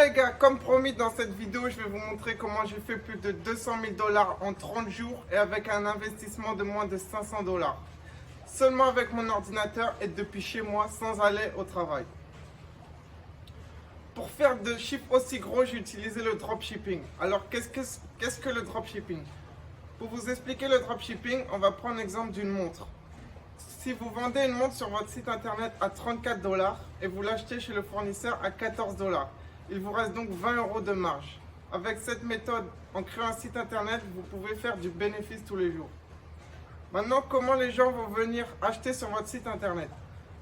les gars, comme promis dans cette vidéo, je vais vous montrer comment j'ai fait plus de 200 000 dollars en 30 jours et avec un investissement de moins de 500 dollars. Seulement avec mon ordinateur et depuis chez moi sans aller au travail. Pour faire de chiffres aussi gros, j'ai utilisé le dropshipping. Alors qu'est-ce que le dropshipping? Pour vous expliquer le dropshipping, on va prendre l'exemple d'une montre. Si vous vendez une montre sur votre site internet à 34 dollars et vous l'achetez chez le fournisseur à 14 dollars, il vous reste donc 20 euros de marge. Avec cette méthode, en créant un site internet, vous pouvez faire du bénéfice tous les jours. Maintenant, comment les gens vont venir acheter sur votre site internet?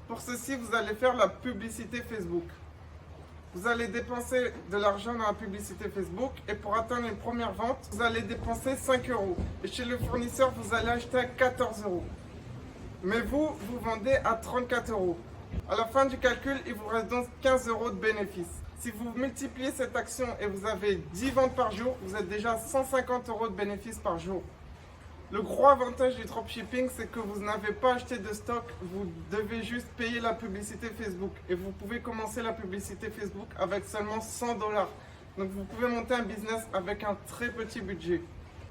Pour ceci, vous allez faire la publicité Facebook. Vous allez dépenser de l'argent dans la publicité Facebook et pour atteindre une première vente, vous allez dépenser 5 euros. Et chez le fournisseur, vous allez acheter à 14 euros. Mais vous vendez à 34 euros. À la fin du calcul, il vous reste donc 15 euros de bénéfice. Si vous multipliez cette action et vous avez 10 ventes par jour, vous êtes déjà à 150 euros de bénéfice par jour. Le gros avantage du dropshipping, c'est que vous n'avez pas acheté de stock, vous devez juste payer la publicité Facebook. Et vous pouvez commencer la publicité Facebook avec seulement 100 dollars. Donc vous pouvez monter un business avec un très petit budget.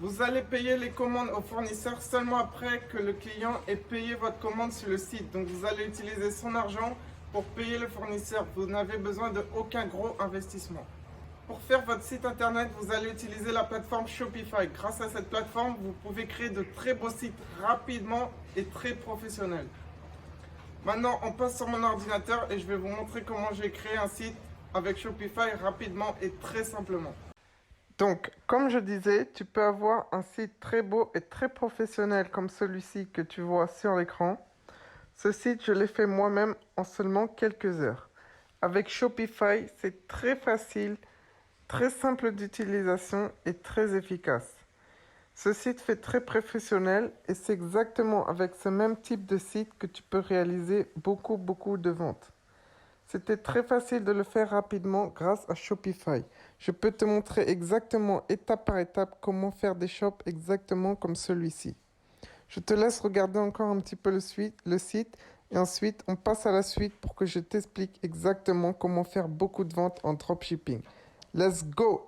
Vous allez payer les commandes au fournisseur seulement après que le client ait payé votre commande sur le site. Donc vous allez utiliser son argent pour payer le fournisseur. Vous n'avez besoin de aucun gros investissement. Pour faire votre site internet, vous allez utiliser la plateforme Shopify. Grâce à cette plateforme, vous pouvez créer de très beaux sites rapidement et très professionnels. Maintenant, on passe sur mon ordinateur et je vais vous montrer comment j'ai créé un site avec Shopify rapidement et très simplement. Donc, comme je disais, tu peux avoir un site très beau et très professionnel comme celui-ci que tu vois sur l'écran. Ce site, je l'ai fait moi-même en seulement quelques heures. Avec Shopify, c'est très facile, très simple d'utilisation et très efficace. Ce site fait très professionnel et c'est exactement avec ce même type de site que tu peux réaliser beaucoup de ventes. C'était très facile de le faire rapidement grâce à Shopify. Je peux te montrer exactement étape par étape comment faire des shops exactement comme celui-ci. Je te laisse regarder encore un petit peu le site et ensuite on passe à la suite pour que je t'explique exactement comment faire beaucoup de ventes en dropshipping. Let's go!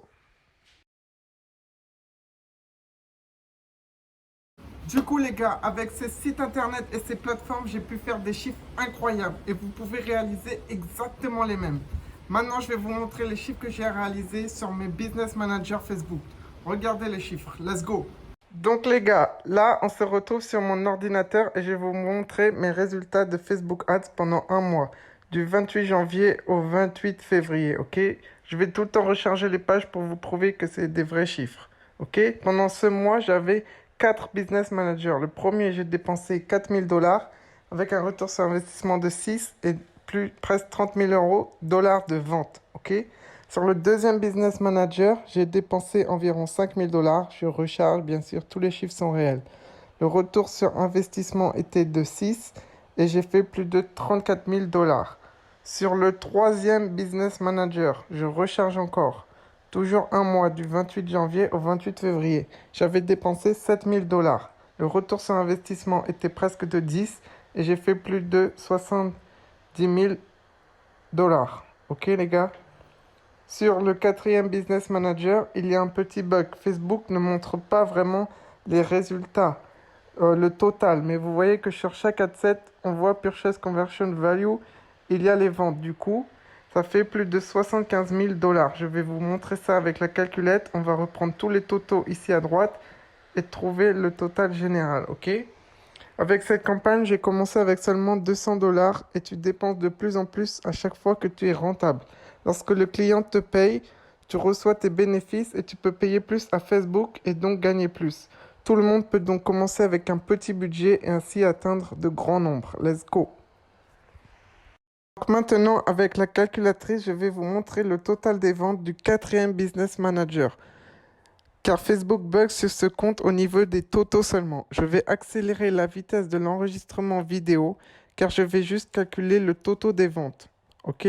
Du coup les gars, avec ces sites internet et ces plateformes, j'ai pu faire des chiffres incroyables et vous pouvez réaliser exactement les mêmes. Maintenant, je vais vous montrer les chiffres que j'ai réalisés sur mes Business Manager Facebook. Regardez les chiffres, let's go! Donc les gars, là on se retrouve sur mon ordinateur et je vais vous montrer mes résultats de Facebook Ads pendant un mois, du 28 janvier au 28 février, ok? Je vais tout le temps recharger les pages pour vous prouver que c'est des vrais chiffres, ok? Pendant ce mois, j'avais 4 business managers. Le premier, j'ai dépensé 4 000 dollars avec un retour sur investissement de 6 et presque 30 000 euros dollars de vente. Ok. Sur le deuxième business manager, j'ai dépensé environ 5 000 dollars. Je recharge, bien sûr, tous les chiffres sont réels. Le retour sur investissement était de 6 et j'ai fait plus de 34 000 dollars. Sur le troisième business manager, je recharge encore. Toujours un mois, du 28 janvier au 28 février. J'avais dépensé 7 000 dollars. Le retour sur investissement était presque de 10 et j'ai fait plus de 70 000 dollars. Ok les gars? Sur le quatrième business manager, il y a un petit bug. Facebook ne montre pas vraiment les résultats, le total. Mais vous voyez que sur chaque adset, on voit Purchase Conversion Value, il y a les ventes. Du coup, ça fait plus de 75 000 dollars. Je vais vous montrer ça avec la calculette. On va reprendre tous les totaux ici à droite et trouver le total général, ok? Avec cette campagne, j'ai commencé avec seulement 200 dollars et tu dépenses de plus en plus à chaque fois que tu es rentable. Lorsque le client te paye, tu reçois tes bénéfices et tu peux payer plus à Facebook et donc gagner plus. Tout le monde peut donc commencer avec un petit budget et ainsi atteindre de grands nombres. Let's go! Donc maintenant, avec la calculatrice, je vais vous montrer le total des ventes du quatrième business manager. Car Facebook bug sur ce compte au niveau des totaux seulement. Je vais accélérer la vitesse de l'enregistrement vidéo car je vais juste calculer le total des ventes. Ok?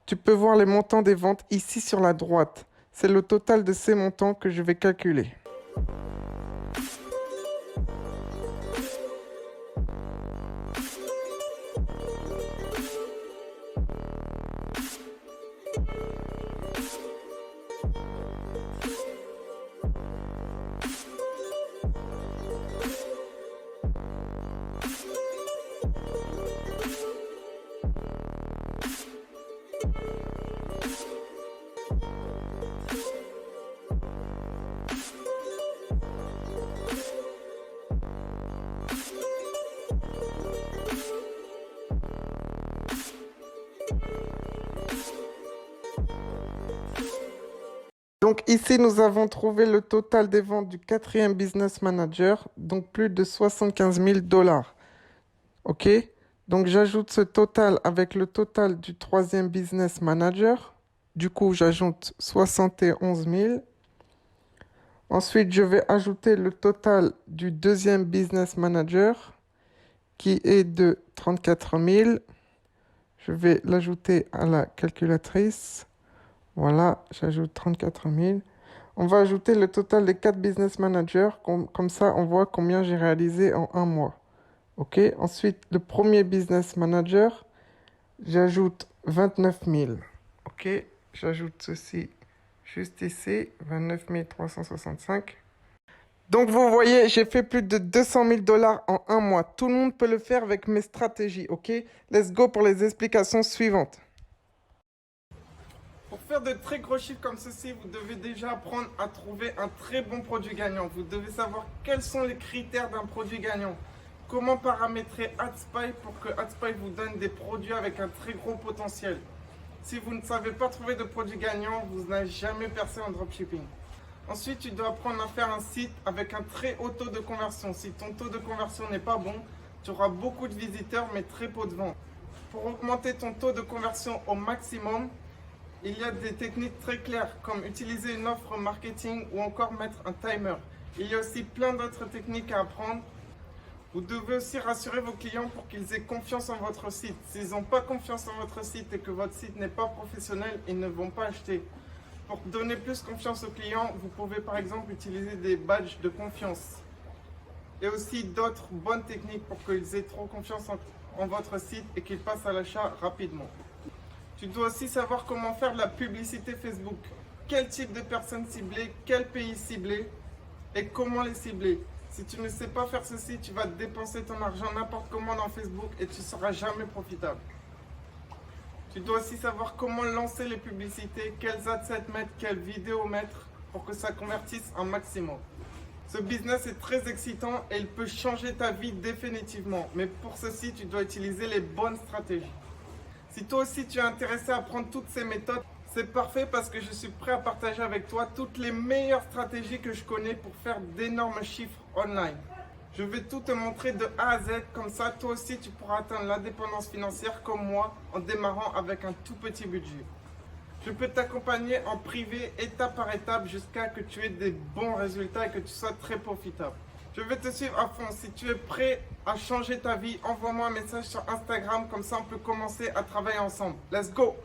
Tu peux voir les montants des ventes ici sur la droite. C'est le total de ces montants que je vais calculer. Donc ici, nous avons trouvé le total des ventes du quatrième business manager, donc plus de 75 000 dollars. OK? Donc j'ajoute ce total avec le total du troisième business manager. Du coup, j'ajoute 71 000. Ensuite, je vais ajouter le total du deuxième business manager qui est de 34 000. Je vais l'ajouter à la calculatrice. Voilà, j'ajoute 34 000. On va ajouter le total des 4 business managers. Comme ça, on voit combien j'ai réalisé en un mois. OK. Ensuite, le premier business manager, j'ajoute 29 000. OK. J'ajoute ceci juste ici, 29 365. Donc, vous voyez, j'ai fait plus de 200 000 dollars en un mois. Tout le monde peut le faire avec mes stratégies. OK. Let's go pour les explications suivantes. Pour faire de très gros chiffres comme ceci, vous devez déjà apprendre à trouver un très bon produit gagnant. Vous devez savoir quels sont les critères d'un produit gagnant. Comment paramétrer AdSpy pour que AdSpy vous donne des produits avec un très gros potentiel. Si vous ne savez pas trouver de produits gagnants, vous n'avez jamais percé en dropshipping. Ensuite, tu dois apprendre à faire un site avec un très haut taux de conversion. Si ton taux de conversion n'est pas bon, tu auras beaucoup de visiteurs mais très peu de ventes. Pour augmenter ton taux de conversion au maximum, il y a des techniques très claires comme utiliser une offre marketing ou encore mettre un timer. Il y a aussi plein d'autres techniques à apprendre. Vous devez aussi rassurer vos clients pour qu'ils aient confiance en votre site. S'ils n'ont pas confiance en votre site et que votre site n'est pas professionnel, ils ne vont pas acheter. Pour donner plus confiance aux clients, vous pouvez par exemple utiliser des badges de confiance. Et aussi d'autres bonnes techniques pour qu'ils aient trop confiance en votre site et qu'ils passent à l'achat rapidement. Tu dois aussi savoir comment faire de la publicité Facebook. Quel type de personnes cibler, quel pays cibler et comment les cibler. Si tu ne sais pas faire ceci, tu vas dépenser ton argent n'importe comment dans Facebook et tu ne seras jamais profitable. Tu dois aussi savoir comment lancer les publicités, quels adsets mettre, quelles vidéos mettre pour que ça convertisse un maximum. Ce business est très excitant et il peut changer ta vie définitivement. Mais pour ceci, tu dois utiliser les bonnes stratégies. Si toi aussi tu es intéressé à apprendre toutes ces méthodes, c'est parfait parce que je suis prêt à partager avec toi toutes les meilleures stratégies que je connais pour faire d'énormes chiffres online. Je vais tout te montrer de A à Z, comme ça toi aussi tu pourras atteindre l'indépendance financière comme moi en démarrant avec un tout petit budget. Je peux t'accompagner en privé étape par étape jusqu'à que tu aies des bons résultats et que tu sois très profitable. Je vais te suivre à fond. Si tu es prêt à changer ta vie, envoie-moi un message sur Instagram, comme ça on peut commencer à travailler ensemble. Let's go!